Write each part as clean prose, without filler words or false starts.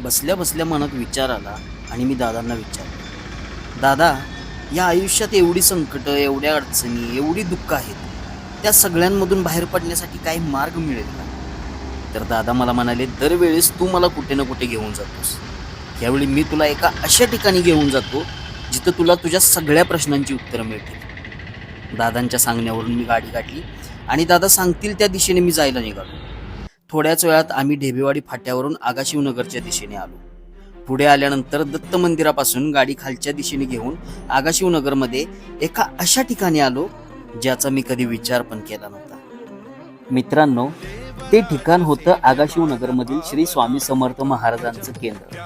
बसल्या बसल्या मनात विचार आला आणि मी दादांना विचारलं, दादा, या आयुष्यात एवढी संकटं, एवढ्या अडचणी, एवढी दुःख आहेत, त्या सगळ्यांमधून बाहेर पडण्यासाठी काही मार्ग मिळेल का? तर दादा मला म्हणाले, दरवेळेस तू मला कुठे ना कुठे घेऊन जातोस, यावेळी मी तुला एका अशा ठिकाणी घेऊन जातो जिथं तुला तुझ्या सगळ्या प्रश्नांची उत्तरं मिळतील. दादांच्या सांगण्यावरून मी गाडी काढली आणि दादा सांगतील त्या दिशेने मी जायला निघालो. थोड्याच वेळात आम्ही ढेबेवाडी फाट्यावरून आगाशिवनगरच्या दिशेने आलो. पुढे आल्यानंतर दत्त मंदिरापासून गाडी खालच्या दिशेने घेऊन आगाशिवनगरमध्ये एका अशा ठिकाणी आलो ज्याचा मी कधी विचार पण केला नव्हता. मित्रांनो, ते ठिकाण होतं आगाशिवनगरमधील श्री स्वामी समर्थ महाराजांचं केंद्र.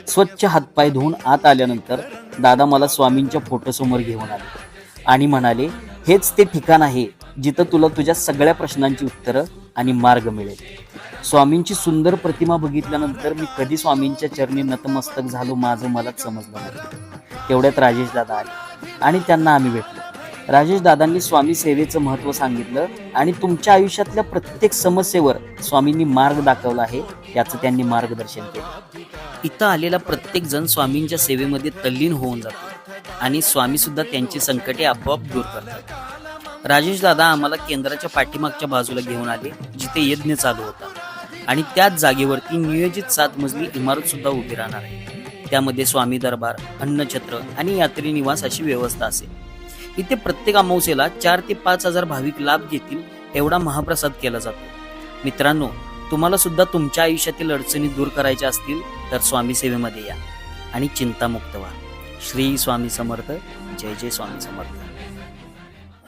स्वच्छ हातपाय धुवून आत आल्यानंतर दादा मला स्वामींच्या फोटोसमोर घेऊन आले आणि म्हणाले, हेच ते ठिकाण आहे जिथं तुला तुझ्या सगळ्या प्रश्नांची उत्तरं आणि मार्ग मिळेल. स्वामींची सुंदर प्रतिमा बघितल्यानंतर मी कधी स्वामींच्या चरणी नतमस्तक झालो माझं मलाच समजलं नाही. तेवढ्यात राजेश दादा आले आणि त्यांना आम्ही भेटलो. राजेश दादांनी स्वामी सेवेचं महत्त्व सांगितलं आणि तुमच्या आयुष्यातल्या प्रत्येक समस्येवर स्वामींनी मार्ग दाखवला आहे याचं त्यांनी मार्गदर्शन केलं. इथं आलेला प्रत्येक जण स्वामींच्या सेवेमध्ये तल्लीन होऊन जातो आणि स्वामी सुद्धा त्यांची संकटे आपोआप दूर करतात. राजेश दादा आम्हाला केंद्राच्या पाठीमागच्या बाजूला घेऊन आले जिथे यज्ञ चालू होता आणि त्याच जागेवरती नियोजित 7 मजली इमारत सुद्धा उभी राहणार आहे. त्यामध्ये स्वामी दरबार, अन्नछत्र आणि यात्री निवास अशी व्यवस्था असेल. इथे प्रत्येक अमावस्येला 4 ते 5 हजार भाविक लाभ घेतील एवढा महाप्रसाद केला जातो. मित्रांनो, तुम्हाला सुद्धा तुमच्या आयुष्यातील अडचणी दूर करायच्या असतील तर स्वामी सेवेमध्ये या आणि चिंतामुक्त व्हा. श्री स्वामी समर्थ. जय जय स्वामी समर्थ.